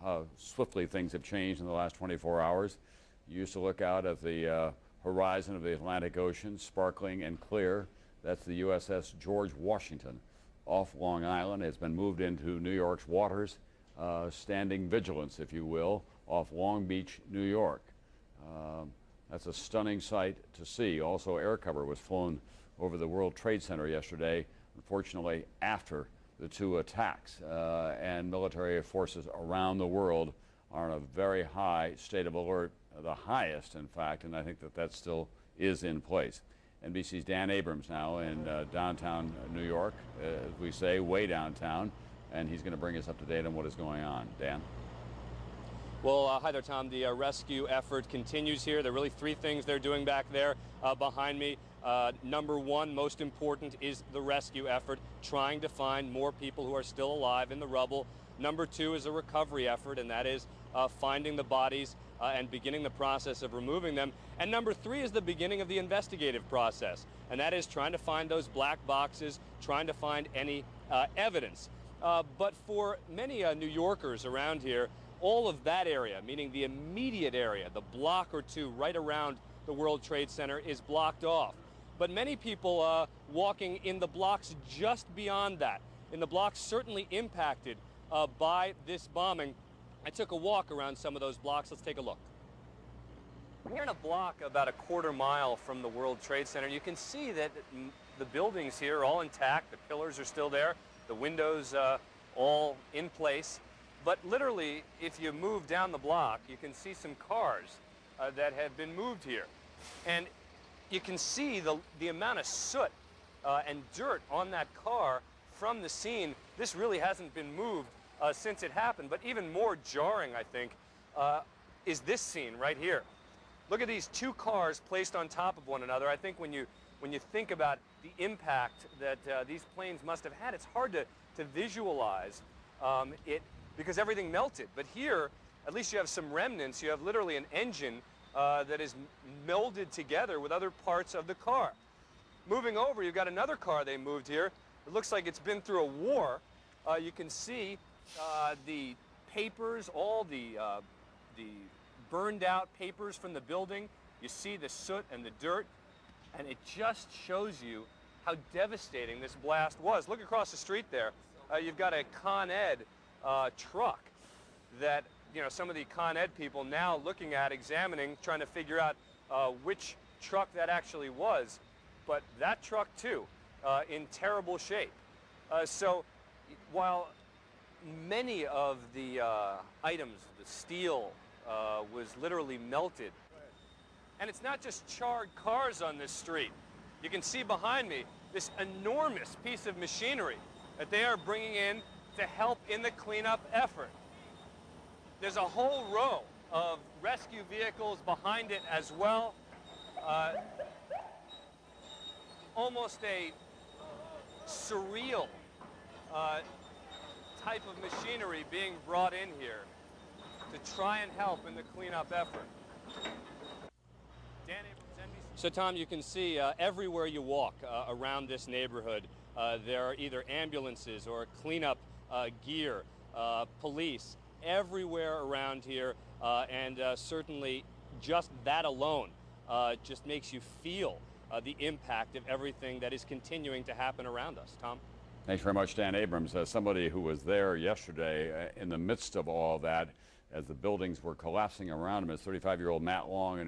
how swiftly things have changed in the last 24 hours. You used to look out at the horizon of the Atlantic Ocean, sparkling and clear. That's the USS George Washington off Long Island. It's been moved into New York's waters, standing vigilance, if you will, off Long Beach, New York. That's a stunning sight to see. Also, air cover was flown over the World Trade Center yesterday, unfortunately after the two attacks. And military forces around the world are in a very high state of alert, the highest, in fact, and I think that still is in place. NBC's Dan Abrams now in downtown New York, as we say, way downtown, and he's going to bring us up to date on what is going on. Dan? Well, hi there, Tom. The rescue effort continues here. There are really three things they're doing back there behind me. Number one, most important, is the rescue effort, trying to find more people who are still alive in the rubble. Number two is a recovery effort, and that is finding the bodies and beginning the process of removing them. And number three is the beginning of the investigative process, and that is trying to find those black boxes, trying to find any evidence. But for many New Yorkers around here, all of that area, meaning the immediate area, the block or two right around the World Trade Center, is blocked off. But many people walking in the blocks just beyond that, in the blocks certainly impacted by this bombing. I took a walk around some of those blocks. Let's take a look. I'm here in a block about a quarter mile from the World Trade Center. You can see that the buildings here are all intact. The pillars are still there. The windows all in place. But literally, if you move down the block, you can see some cars that have been moved here. And you can see the amount of soot and dirt on that car from the scene. This really hasn't been moved since it happened. But even more jarring, I think, is this scene right here. Look at these two cars placed on top of one another. I think when you think about the impact that these planes must have had, it's hard to visualize it, because everything melted. But here, at least you have some remnants. You have literally an engine that is melded together with other parts of the car. Moving over, you've got another car they moved here. It looks like it's been through a war. You can see the papers, all the burned out papers from the building. You see the soot and the dirt, and it just shows you how devastating this blast was. Look across the street there. You've got a Con Ed truck that, you know, some of the Con Ed people now looking at, examining, trying to figure out which truck that actually was. But that truck too, in terrible shape. So while many of the items, the steel, was literally melted, and it's not just charred cars on this street. You can see behind me this enormous piece of machinery that they are bringing in to help in the cleanup effort. There's a whole row of rescue vehicles behind it as well. Almost a surreal type of machinery being brought in here to try and help in the cleanup effort. Dan Abrams, NBC. So Tom, you can see everywhere you walk around this neighborhood, there are either ambulances or cleanup gear, police, everywhere around here, and certainly just that alone just makes you feel the impact of everything that is continuing to happen around us. Tom? Thanks very much, Dan Abrams. Somebody who was there yesterday in the midst of all that, as the buildings were collapsing around him, is 35-year-old Matt Long in New York.